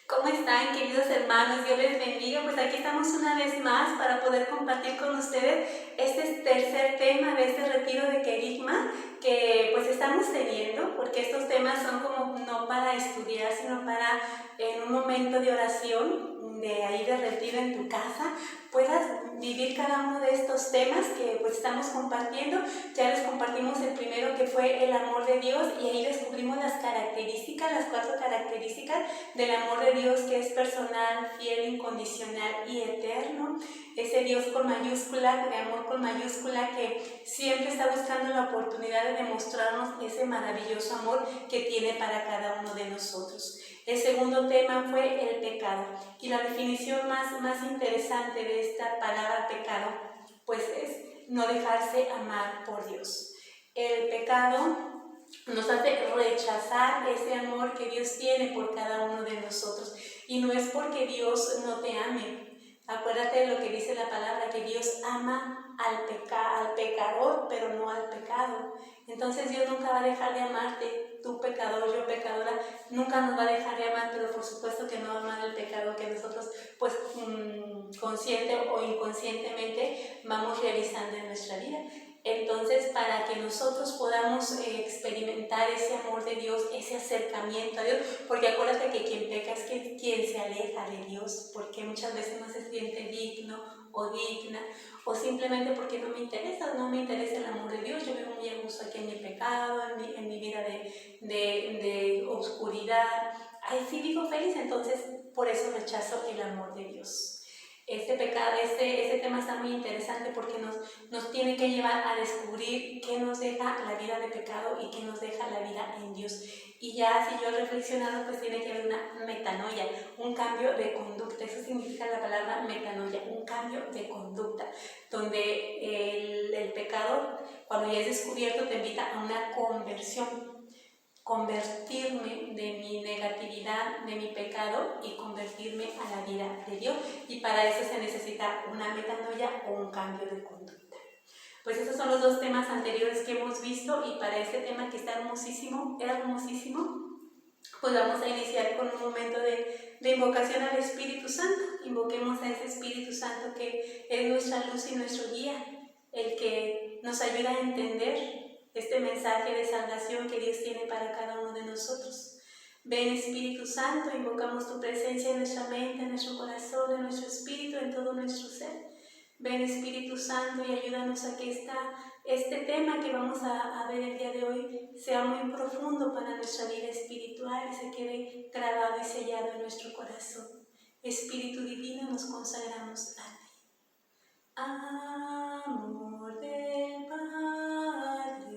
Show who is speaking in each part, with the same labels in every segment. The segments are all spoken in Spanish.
Speaker 1: ¿Cómo están, queridos hermanos? Dios les bendiga. Pues aquí estamos una vez más para poder compartir con ustedes este tercer tema de este retiro de Querigma que pues estamos teniendo, porque estos temas son como no para estudiar, sino para en un momento de oración, de ahí de retiro en tu casa, puedas vivir cada uno de estos temas que pues estamos compartiendo. Ya les compartimos el primero, que fue el amor de Dios, y ahí descubrimos las características, las 4 características del amor de Dios, que es personal, fiel, incondicional y eterno. Ese Dios con mayúscula, de amor con mayúscula, que siempre está buscando la oportunidad de demostrarnos ese maravilloso amor que tiene para cada uno de nosotros. El segundo tema fue el pecado, y la definición más interesante de esta palabra pecado pues es no dejarse amar por Dios. El pecado nos hace rechazar ese amor que Dios tiene por cada uno de nosotros, y no es porque Dios no te ame. Acuérdate de lo que dice la palabra, que Dios ama al pecador, pero no al pecado. Entonces Dios nunca va a dejar de amarte, tú pecador, yo pecadora, nunca nos va a dejar de amar, pero por supuesto que no va a amar el pecado que nosotros pues consciente o inconscientemente vamos realizando en nuestra vida. Entonces, para que nosotros podamos experimentar ese amor de Dios, ese acercamiento a Dios, porque acuérdate que quien peca es quien se aleja de Dios, porque muchas veces no se siente digno o digna, o simplemente porque no me interesa el amor de Dios. Yo vivo muy a gusto aquí en mi pecado, en mi vida de oscuridad. Ahí sí vivo feliz, entonces por eso rechazo el amor de Dios. Este tema está muy interesante porque nos tiene que llevar a descubrir qué nos deja la vida de pecado y qué nos deja la vida en Dios. Y ya si yo he reflexionado, pues tiene que haber una metanoia, un cambio de conducta. Eso significa la palabra metanoia, un cambio de conducta, donde el pecado, cuando ya es descubierto, te invita a una conversión. Convertirme de mi negatividad, de mi pecado, y convertirme a la vida de Dios. Y para eso se necesita una metanoia o un cambio de conducta. Pues esos son los 2 temas anteriores que hemos visto, y para este tema que está hermosísimo, pues vamos a iniciar con un momento de invocación al Espíritu Santo. Invoquemos a ese Espíritu Santo que es nuestra luz y nuestro guía, el que nos ayuda a entender este mensaje de salvación que Dios tiene para cada uno de nosotros. Ven, Espíritu Santo, invocamos tu presencia en nuestra mente, en nuestro corazón, en nuestro espíritu, en todo nuestro ser. Ven, Espíritu Santo, y ayúdanos a que este tema que vamos a ver el día de hoy sea muy profundo para nuestra vida espiritual y se quede grabado y sellado en nuestro corazón. Espíritu Divino, nos consagramos a ti. Amor del Padre,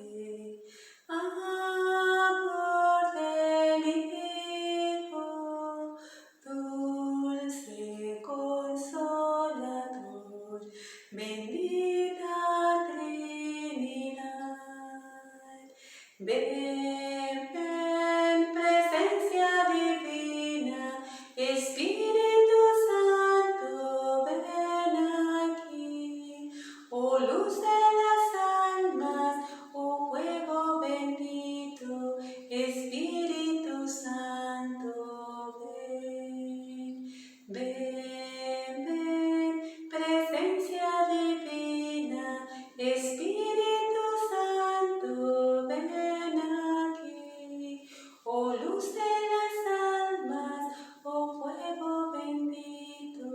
Speaker 1: amor del Hijo, dulce consolador, bendita Trinidad. Ven, ven, presencia divina, Espíritu Santo, ven aquí. Oh luz de las almas, oh fuego bendito, Espíritu Santo, ven. Ven, ven, presencia divina, Espíritu Santo, ven aquí. Oh luz de las almas, oh fuego bendito,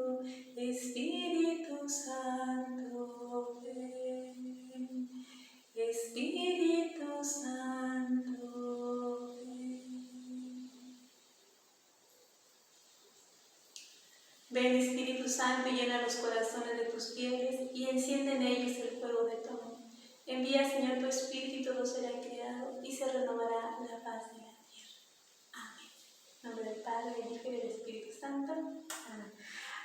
Speaker 1: Espíritu Santo, ven. Espíritu Santo, ven. Ven, Espíritu Santo, y llena los corazones de tus fieles y enciende en ellos el fuego de tu amor. Envía, Señor, tu Espíritu, y todo será creado y se renovará la faz de la tierra. Amén. En nombre del Padre, del Hijo y del Espíritu Santo. Amén.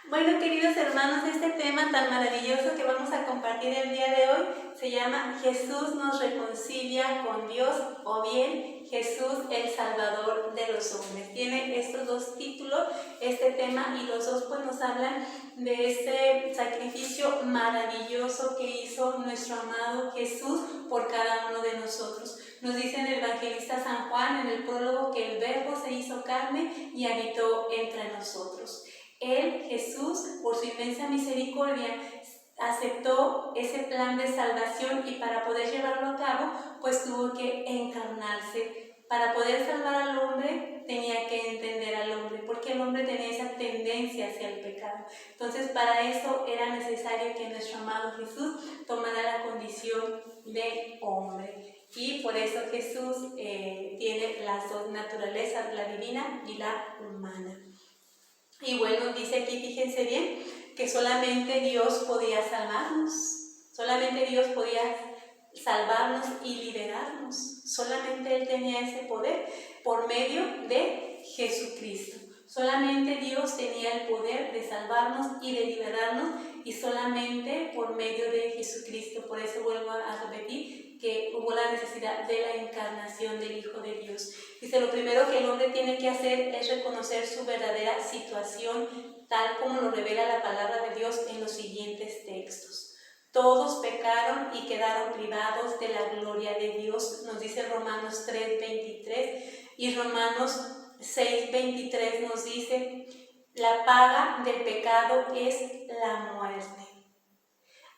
Speaker 1: Bueno, queridos hermanos, este tema tan maravilloso que vamos a compartir el día de hoy se llama Jesús nos reconcilia con Dios, o bien Jesús el Salvador de los hombres. Tiene estos dos títulos, este tema, y los dos pues nos hablan de este sacrificio maravilloso que hizo nuestro amado Jesús por cada uno de nosotros. Nos dice en el evangelista San Juan en el prólogo que el Verbo se hizo carne y habitó entre nosotros. Él, Jesús, por su inmensa misericordia, aceptó ese plan de salvación y para poder llevarlo a cabo, pues tuvo que encarnarse. Para poder salvar al hombre, tenía que entender al hombre, porque el hombre tenía esa tendencia hacia el pecado. Entonces, para eso era necesario que nuestro amado Jesús tomara la condición de hombre. Y por eso Jesús tiene las dos naturalezas, la divina y la humana. Y bueno, dice aquí, fíjense bien, que solamente Dios podía salvarnos, solamente Dios podía salvarnos y liberarnos, solamente Él tenía ese poder por medio de Jesucristo. Solamente Dios tenía el poder de salvarnos y de liberarnos y solamente por medio de Jesucristo. Por eso vuelvo a repetir que hubo la necesidad de la encarnación del Hijo de Dios. Dice, lo primero que el hombre tiene que hacer es reconocer su verdadera situación, tal como lo revela la palabra de Dios en los siguientes textos. Todos pecaron y quedaron privados de la gloria de Dios, nos dice Romanos 3:23, y Romanos 6:23 nos dice, la paga del pecado es la muerte.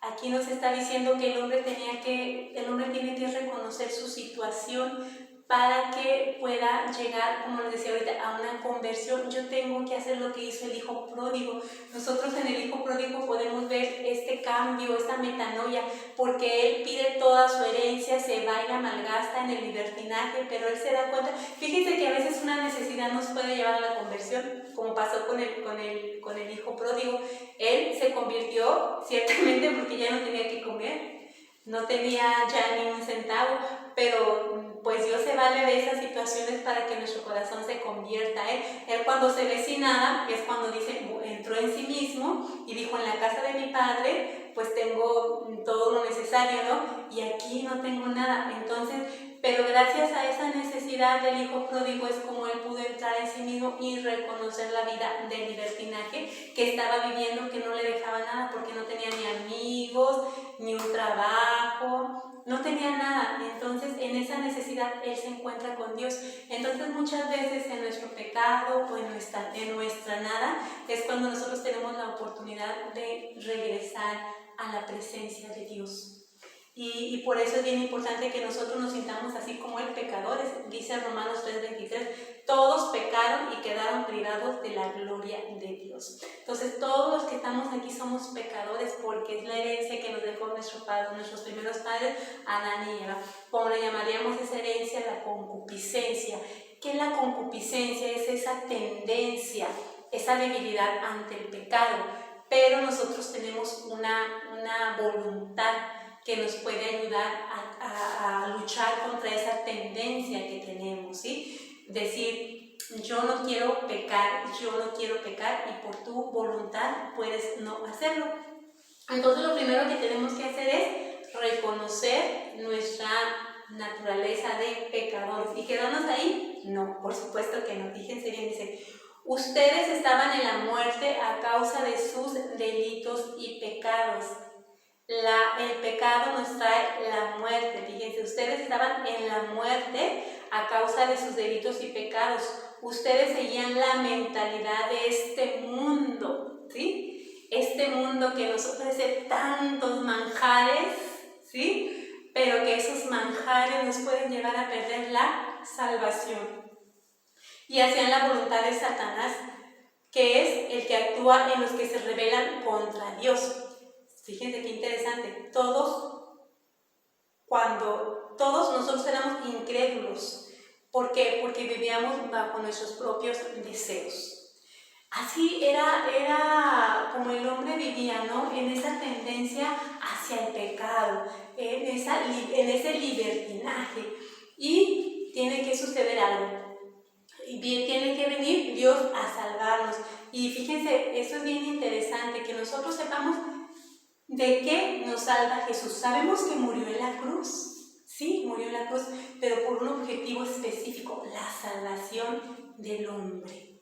Speaker 1: Aquí nos está diciendo que el hombre tiene que reconocer su situación para que pueda llegar, como les decía ahorita, a una conversión. Yo tengo que hacer lo que hizo el hijo pródigo. Nosotros en el hijo pródigo podemos ver este cambio, esta metanoia, porque él pide toda su herencia, se va y la malgasta en el libertinaje, pero él se da cuenta. Fíjense que a veces una necesidad nos puede llevar a la conversión, como pasó con el hijo pródigo. Él se convirtió, ciertamente, porque ya no tenía que comer, no tenía ya ni un centavo, pero pues Dios se vale de esas situaciones para que nuestro corazón se convierta. Él cuando se ve sin nada, es cuando dice, entró en sí mismo y dijo, en la casa de mi padre, pues tengo todo lo necesario, ¿no? Y aquí no tengo nada. Entonces, pero gracias a esa necesidad del hijo pródigo es como él pudo entrar en sí mismo y reconocer la vida del libertinaje que estaba viviendo, que no le dejaba nada porque no tenía ni amigos, ni un trabajo, no tenía nada. Entonces en esa necesidad él se encuentra con Dios. Entonces muchas veces en nuestro pecado o en nuestra nada es cuando nosotros tenemos la oportunidad de regresar a la presencia de Dios. Y por eso es bien importante que nosotros nos sintamos así como el pecadores. Dice Romanos 3:23, todos pecaron y quedaron privados de la gloria de Dios. Entonces todos los que estamos aquí somos pecadores porque es la herencia que nos dejó nuestros primeros padres, Adán y Eva. Como le llamaríamos esa herencia, la concupiscencia. ¿Qué es la concupiscencia? Es esa tendencia, esa debilidad ante el pecado. Pero nosotros tenemos una voluntad que nos puede ayudar a luchar contra esa tendencia que tenemos, ¿sí? Decir, yo no quiero pecar y por tu voluntad puedes no hacerlo. Entonces lo primero que tenemos que hacer es reconocer nuestra naturaleza de pecadores. ¿Y quedarnos ahí? No, por supuesto que no. Fíjense bien, dice, ustedes estaban en la muerte a causa de sus delitos y pecados. El pecado nos trae la muerte. Fíjense, ustedes estaban en la muerte a causa de sus delitos y pecados. Ustedes seguían la mentalidad de este mundo, ¿sí? Este mundo que nos ofrece tantos manjares, ¿sí? Pero que esos manjares nos pueden llevar a perder la salvación. Y hacían la voluntad de Satanás, que es el que actúa en los que se rebelan contra Dios. Fíjense qué interesante, todos nosotros éramos incrédulos. ¿Por qué? Porque vivíamos bajo nuestros propios deseos. Así era como el hombre vivía, ¿no? En esa tendencia hacia el pecado, en ese libertinaje. Y tiene que suceder algo. Y bien, tiene que venir Dios a salvarnos. Y fíjense, eso es bien interesante, que nosotros sepamos ¿de qué nos salva Jesús? Sabemos que murió en la cruz, Sí, murió en la cruz, pero por un objetivo específico, la salvación del hombre.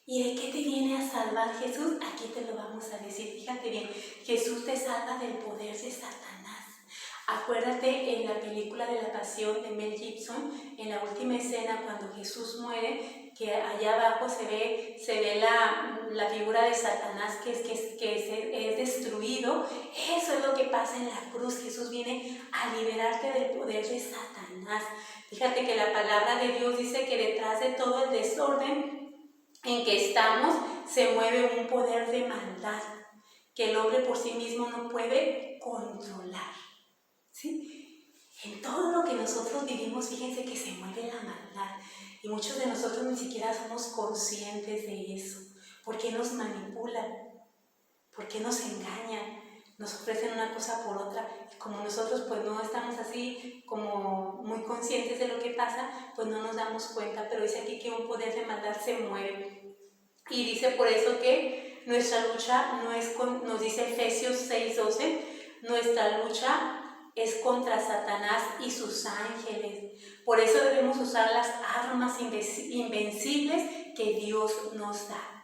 Speaker 1: ¿Y de qué te viene a salvar Jesús? Aquí te lo vamos a decir. Fíjate bien, Jesús te salva del poder de Satanás. Acuérdate en la película de la Pasión de Mel Gibson, en la última escena cuando Jesús muere, que allá abajo se ve la figura de Satanás que es destruido. Eso es lo que pasa en la cruz. Jesús viene a liberarte del poder de Satanás. Fíjate que la palabra de Dios dice que detrás de todo el desorden en que estamos se mueve un poder de maldad que el hombre por sí mismo no puede controlar. ¿Sí? En todo lo que nosotros vivimos, fíjense que se mueve la maldad y muchos de nosotros ni siquiera somos conscientes de eso. ¿Por qué nos manipulan? ¿Por qué nos engañan? Nos ofrecen una cosa por otra. Como nosotros pues no estamos así como muy conscientes de lo que pasa, pues no nos damos cuenta, pero dice aquí que un poder de maldad se mueve. Y dice por eso que nuestra lucha no es nos dice Efesios 6:12, nuestra lucha es contra Satanás y sus ángeles. Por eso debemos usar las armas invencibles que Dios nos da.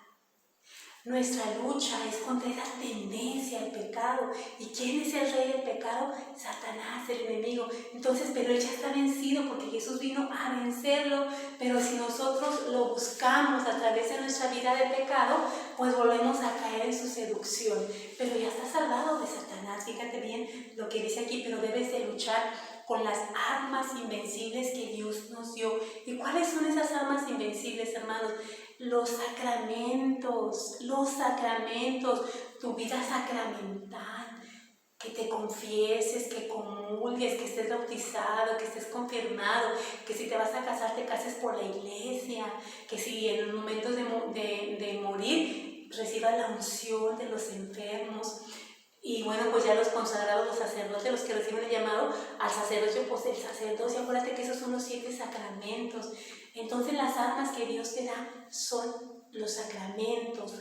Speaker 1: Nuestra lucha es contra esa tendencia al pecado. ¿Y quién es el rey del pecado? Satanás, el enemigo. Entonces, pero él ya está vencido porque Jesús vino a vencerlo. Pero si nosotros lo buscamos a través de nuestra vida de pecado, pues volvemos a caer en su seducción. Pero ya está salvado de Satanás. Fíjate bien lo que dice aquí, pero debes de luchar con las armas invencibles que Dios nos dio. ¿Y cuáles son esas armas invencibles, hermanos? Los sacramentos, tu vida sacramental, que te confieses, que comulgues, que estés bautizado, que estés confirmado, que si te vas a casar te cases por la iglesia, que si en los momentos de morir recibas la unción de los enfermos. Y bueno, pues ya los consagrados, los sacerdotes, los que reciben el llamado al sacerdocio, pues el sacerdocio, acuérdate que esos son los 7 sacramentos. Entonces las armas que Dios te da son los sacramentos,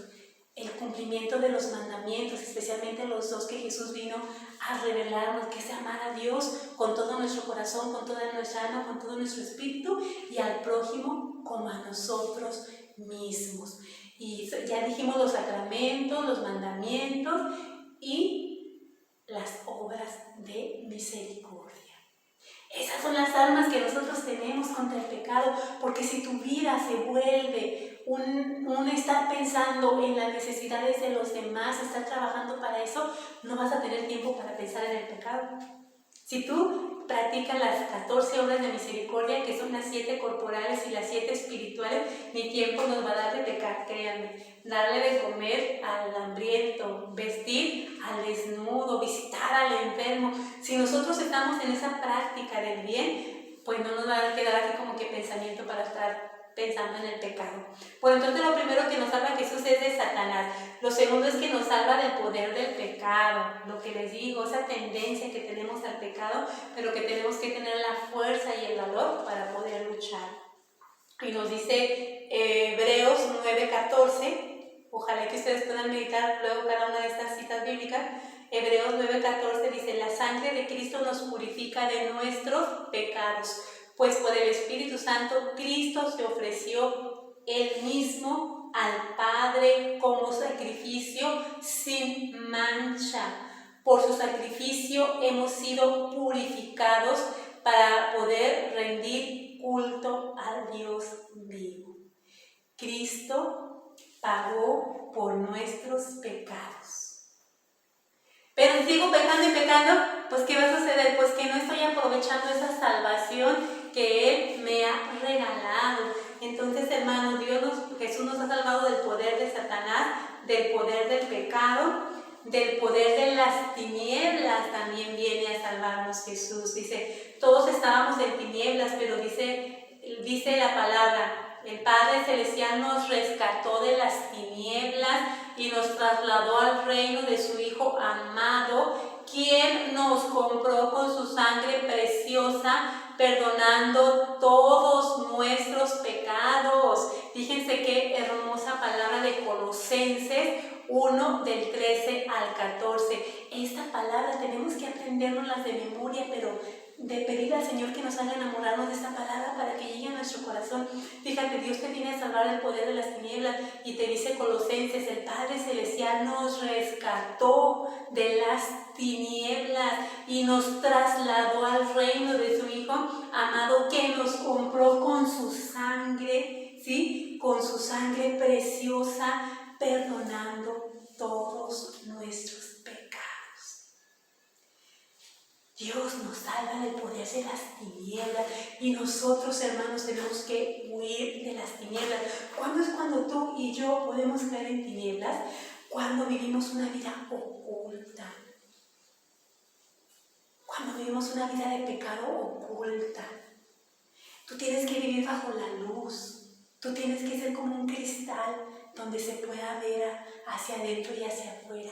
Speaker 1: el cumplimiento de los mandamientos, especialmente los 2 que Jesús vino a revelarnos, que es amar a Dios con todo nuestro corazón, con toda nuestra alma, con todo nuestro espíritu, y al prójimo como a nosotros mismos. Y ya dijimos los sacramentos, los mandamientos y las obras de misericordia. Esas son las armas que nosotros tenemos contra el pecado, porque si tu vida se vuelve un estar pensando en las necesidades de los demás, estar trabajando para eso, no vas a tener tiempo para pensar en el pecado. Si tú practicas las 14 obras de misericordia, que son las 7 corporales y las 7 espirituales, ni tiempo nos va a dar de pecar, créanme. Darle de comer al hambriento, vestir al desnudo, visitar al enfermo. Si nosotros estamos en esa práctica del bien, pues no nos va a quedar así como que pensamiento para estar pensando en el pecado. Bueno, entonces lo primero que nos salva Jesús es de Satanás. Lo segundo es que nos salva del poder del pecado. Lo que les digo, esa tendencia que tenemos al pecado, pero que tenemos que tener la fuerza y el valor para poder luchar. Y nos dice Hebreos 9:14, ojalá que ustedes puedan meditar luego cada una de estas citas bíblicas. Hebreos 9:14 dice, la sangre de Cristo nos purifica de nuestros pecados, pues por el Espíritu Santo Cristo se ofreció Él mismo al Padre como sacrificio sin mancha. Por su sacrificio hemos sido purificados para poder rendir culto al Dios vivo. Cristo pagó por nuestros pecados. Pero sigo pecando y pecando, pues ¿qué va a suceder? Pues que no estoy aprovechando esa salvación que Él me ha regalado. Entonces, hermanos, Jesús nos ha salvado del poder de Satanás, del poder del pecado, del poder de las tinieblas. También viene a salvarnos Jesús. Dice, todos estábamos en tinieblas, pero dice la palabra, el Padre Celestial nos rescató de las tinieblas y nos trasladó al reino de su Hijo amado, quien nos compró con su sangre preciosa, perdonando todos nuestros pecados. Fíjense qué hermosa palabra de Colosenses 1, del 13 al 14. Esta palabra tenemos que aprendernoslas de memoria, pero de pedirle al Señor que nos haga enamorarnos de esta palabra para que llegue a nuestro corazón. Fíjate, Dios te viene a salvar del poder de las tinieblas y te dice Colosenses, el Padre Celestial nos rescató de las tinieblas y nos trasladó al reino de su Hijo amado, que nos compró con su sangre, ¿sí? Con su sangre preciosa, perdonando todos nuestros pecados. Dios nos salva del poder de las tinieblas y nosotros, hermanos, tenemos que huir de las tinieblas. ¿Cuándo es cuando tú y yo podemos caer en tinieblas? Cuando vivimos una vida oculta. Cuando vivimos una vida de pecado oculta. Tú tienes que vivir bajo la luz. Tú tienes que ser como un cristal donde se pueda ver hacia adentro y hacia afuera.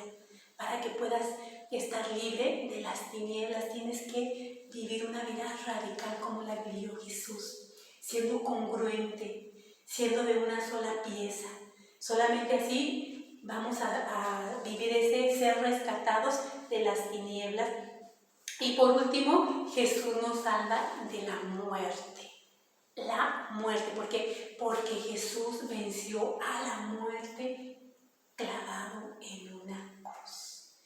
Speaker 1: Para que puedas estar libre de las tinieblas, tienes que vivir una vida radical como la vivió Jesús, siendo congruente, siendo de una sola pieza. Solamente así vamos a vivir ese ser rescatados de las tinieblas. Y por último, Jesús nos salva de la muerte. La muerte, porque Jesús venció a la muerte clavado en una cruz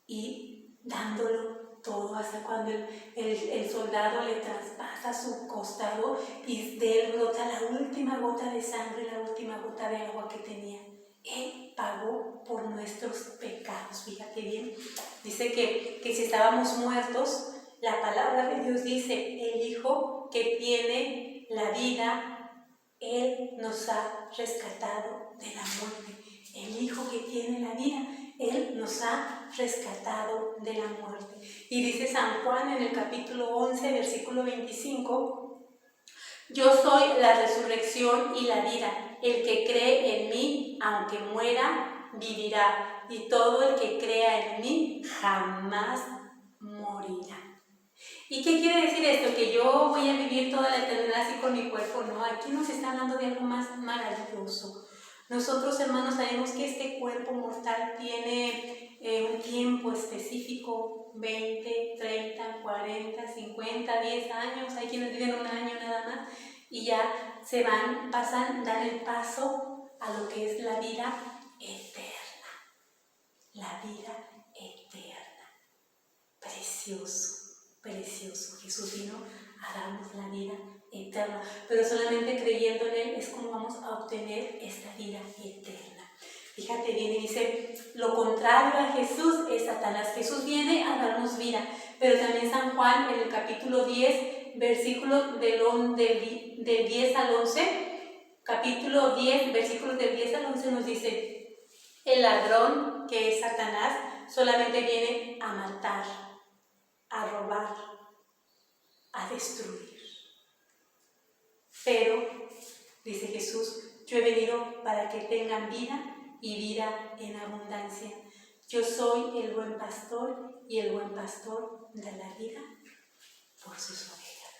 Speaker 1: y dándolo todo hasta cuando el soldado le traspasa su costado y de él brota la última gota de sangre, la última gota de agua que tenía. Él pagó por nuestros pecados. Fíjate bien, dice que si estábamos muertos, la palabra de Dios dice, el Hijo que tiene la vida, Él nos ha rescatado de la muerte. El Hijo que tiene la vida, Él nos ha rescatado de la muerte. Y dice San Juan en el capítulo 11, versículo 25, yo soy la resurrección y la vida. El que cree en mí, aunque muera, vivirá. Y todo el que crea en mí, jamás morirá. ¿Y qué quiere decir esto? Que yo voy a vivir toda la eternidad así con mi cuerpo. No, aquí nos está hablando de algo más maravilloso. Nosotros, hermanos, sabemos que este cuerpo mortal tiene un tiempo específico, 20, 30, 40, 50, 10 años. Hay quienes viven un año nada más y ya dan el paso a lo que es la vida eterna. La vida eterna. Precioso. Precioso. Jesús vino a darnos la vida eterna, pero solamente creyendo en Él es como vamos a obtener esta vida eterna. Fíjate bien, y dice, lo contrario a Jesús es Satanás. Jesús viene a darnos vida, pero también San Juan en el capítulo 10, versículos del 10 al 11, capítulo 10, versículos del 10 al 11 nos dice, el ladrón, que es Satanás, solamente viene a matar, a robar, a destruir. Pero, dice Jesús, yo he venido para que tengan vida y vida en abundancia. Yo soy el buen pastor y el buen pastor da la vida por sus ovejas.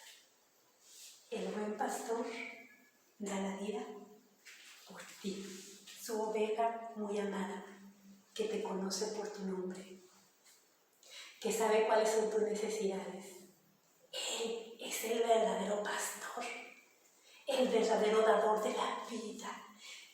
Speaker 1: El buen pastor da la vida por ti, su oveja muy amada, que te conoce por tu nombre, que sabe cuáles son tus necesidades. Él es el verdadero pastor, el verdadero dador de la vida.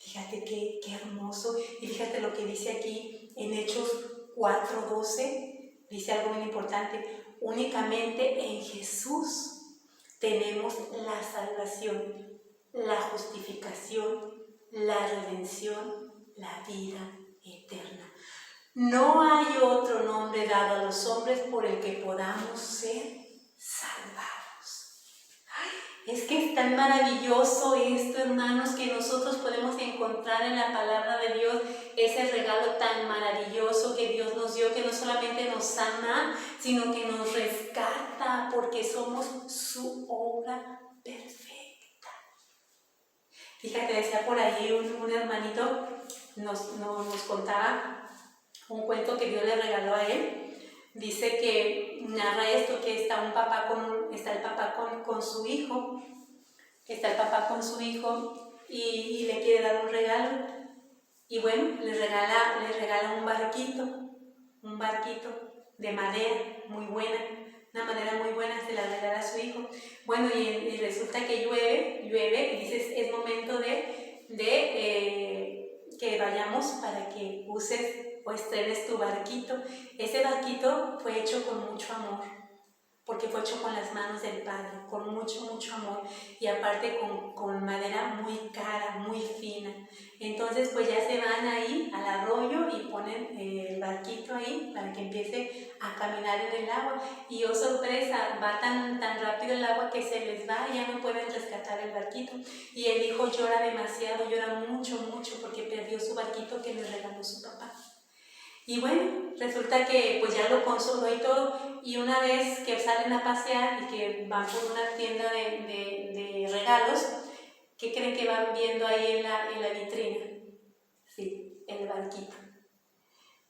Speaker 1: Fíjate qué hermoso. Y fíjate lo que dice aquí en Hechos 4:12. Dice algo muy importante. Únicamente en Jesús tenemos la salvación, la justificación, la redención, la vida eterna. No hay otro nombre dado a los hombres por el que podamos ser salvados. Es que es tan maravilloso esto, hermanos, que nosotros podemos encontrar en la palabra de Dios ese regalo tan maravilloso que Dios nos dio, que no solamente nos ama, sino que nos rescata porque somos su obra perfecta. Fíjate, decía por allí un hermanito, nos contaba un cuento que Dios le regaló a él. Dice que narra esto, que está el papá con su hijo, y le quiere dar un regalo. Y bueno, le regala un barquito de madera muy buena, una manera muy buena de alegrar a su hijo. Bueno, y resulta que llueve, y dices, es momento de que vayamos para que uses o estrenes tu barquito. Ese barquito fue hecho con mucho amor, porque fue hecho con las manos del Padre, con mucho, mucho amor, y aparte con madera muy cara, muy fina. Entonces pues ya se van ahí al arroyo y ponen el barquito ahí para que empiece a caminar en el agua, y oh sorpresa, va tan rápido el agua que se les va y ya no pueden rescatar el barquito, y el hijo llora demasiado, llora mucho, mucho, porque perdió su barquito que le regaló su papá. Y bueno, resulta que pues ya lo consoló y todo, y una vez que salen a pasear y que van por una tienda de regalos, ¿qué creen que van viendo ahí en la vitrina? Sí, el barquito.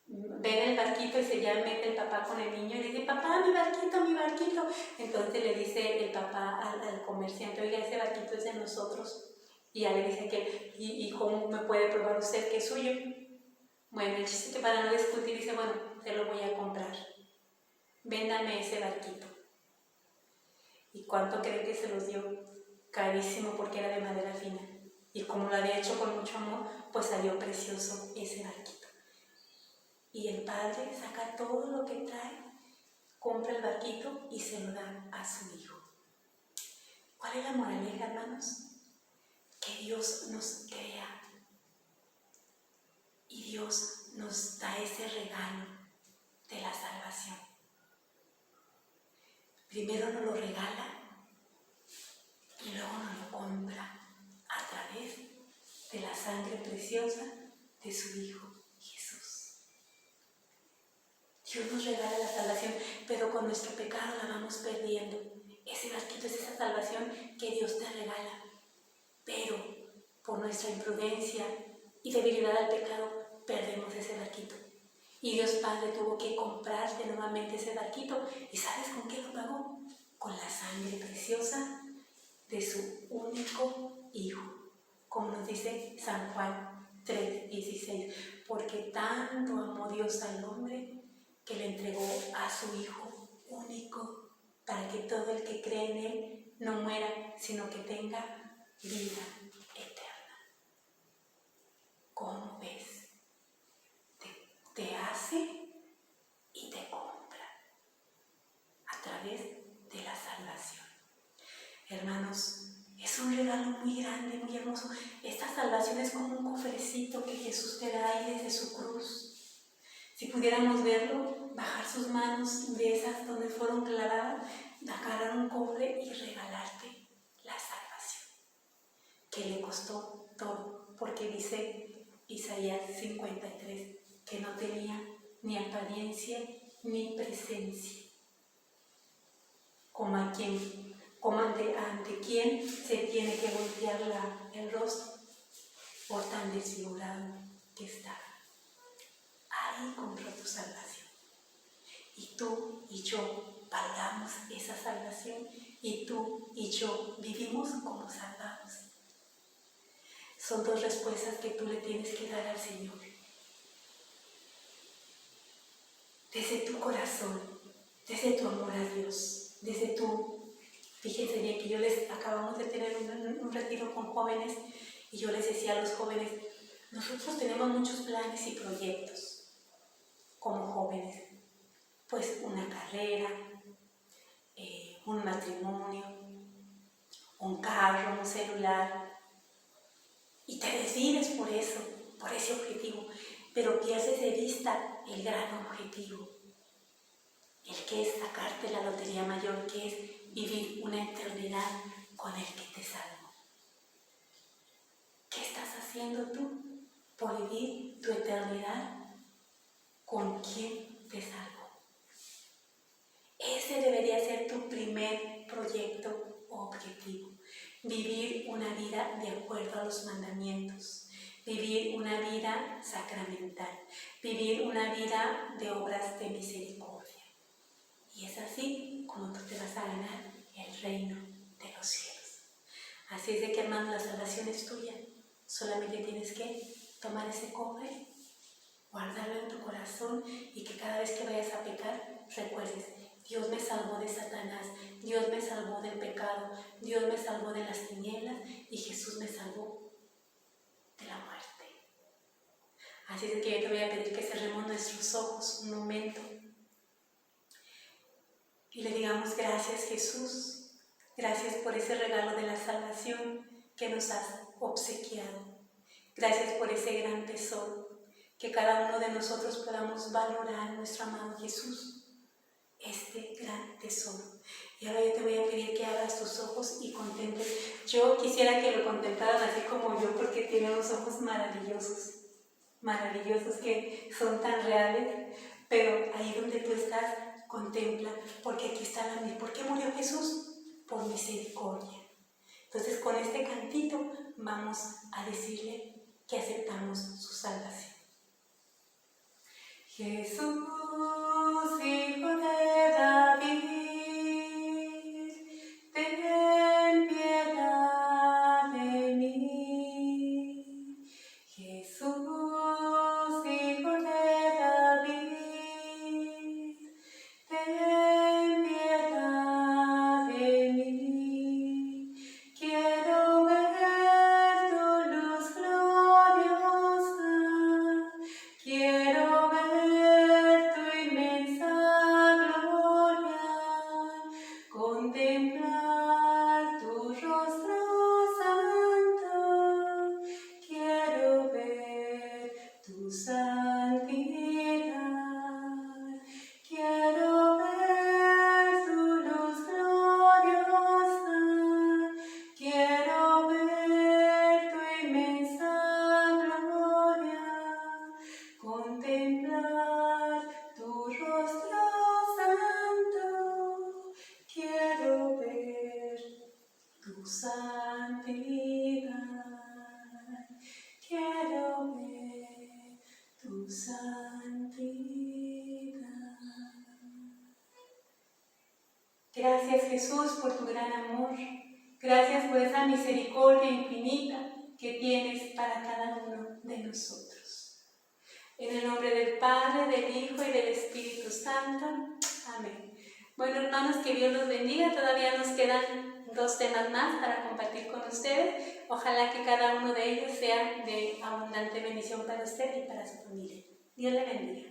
Speaker 1: Ven el barquito y se ya mete el papá con el niño y le dice, papá, mi barquito, mi barquito. Entonces le dice el papá al comerciante, oiga, ese barquito es de nosotros. Y ya le dice que, ¿y cómo me puede probar usted que es suyo? Bueno, el chiste que para no discutir dice, bueno, te lo voy a comprar. Véndame ese barquito. ¿Y cuánto creen que se los dio? Carísimo, porque era de madera fina. Y como lo había hecho con mucho amor, pues salió precioso ese barquito. Y el padre saca todo lo que trae, compra el barquito y se lo da a su hijo. ¿Cuál es la moraleja, hermanos? Que Dios nos crea y Dios nos da ese regalo de la salvación. Primero nos lo regala y luego nos lo compra a través de la sangre preciosa de su Hijo Jesús. Dios nos regala la salvación, pero con nuestro pecado la vamos perdiendo. Ese barquito es esa salvación que Dios te regala, pero por nuestra imprudencia y debilidad al pecado perdemos ese barquito. Y Dios Padre tuvo que comprarte nuevamente ese barquito. ¿Y sabes con qué lo pagó? Con la sangre preciosa de su único Hijo. Como nos dice San Juan 3:16. Porque tanto amó Dios al hombre que le entregó a su Hijo único, para que todo el que cree en Él no muera, sino que tenga vida eterna. ¿Cómo ves? Te hace y te compra a través de la salvación. Hermanos, es un regalo muy grande, muy hermoso. Esta salvación es como un cofrecito que Jesús te da ahí desde su cruz. Si pudiéramos verlo, bajar sus manos de esas donde fueron clavadas, agarrar un cofre y regalarte la salvación, que le costó todo, porque dice Isaías 53, que no tenía ni apariencia ni presencia, como ante quien se tiene que voltear el rostro por tan desfigurado que estaba. Ahí compró tu salvación. Y tú y yo pagamos esa salvación, y tú y yo vivimos como salvados. Son dos respuestas que tú le tienes que dar al Señor. Desde tu corazón, desde tu amor a Dios, desde tu... Fíjense bien que acabamos de tener un retiro con jóvenes, y yo les decía a los jóvenes, nosotros tenemos muchos planes y proyectos como jóvenes, pues una carrera, un matrimonio, un carro, un celular, y te decides por eso, por ese objetivo, pero pierdes de vista el gran objetivo, el que es sacarte la lotería mayor, que es vivir una eternidad con el que te salvó. ¿Qué estás haciendo tú por vivir tu eternidad con quien te salvó? Ese debería ser tu primer proyecto o objetivo. Vivir una vida de acuerdo a los mandamientos. Vivir una vida sacramental. Vivir una vida de obras de misericordia. Y es así como tú te vas a ganar el reino de los cielos. Así es de que, hermano, la salvación es tuya. Solamente tienes que tomar ese cofre, guardarlo en tu corazón, y que cada vez que vayas a pecar, recuerdes, Dios me salvó de Satanás, Dios me salvó del pecado, Dios me salvó de las tinieblas y Jesús me salvó de la muerte. Así es que yo te voy a pedir que cerremos nuestros ojos un momento y le digamos gracias Jesús, gracias por ese regalo de la salvación que nos has obsequiado. Gracias por ese gran tesoro, que cada uno de nosotros podamos valorar nuestro amado Jesús, este gran tesoro. Y ahora yo te voy a pedir que abras tus ojos y contemples. Yo quisiera que lo contemplaran así como yo, porque tiene unos ojos maravillosos, maravillosos que son tan reales, pero ahí donde tú estás, contempla, porque aquí está la misma. ¿Por qué murió Jesús? Por misericordia. Entonces con este cantito vamos a decirle que aceptamos su salvación. Jesús, Hijo de David, ten piedad de mí. Jesús, Hijo de David, ten piedad de mí. Quiero ver tu luz gloriosa, quiero ver tu inmensa gloria, contemplar tu rostro santo, quiero ver tu santidad, quiero ver tu luz gloriosa, quiero ver tu inmensa gloria, contemplar tu rostro santo, quiero ver tu santidad, quiero ver tu santidad. Gracias Jesús por tu gran amor, gracias por esa misericordia infinita que tienes para cada uno de nosotros. En el nombre del Padre, del Hijo y del Espíritu Santo. Amén. Bueno, hermanos, que Dios los bendiga. Todavía nos quedan 2 temas más para compartir con ustedes. Ojalá que cada uno de ellos sea de abundante bendición para usted y para su familia. Dios le bendiga.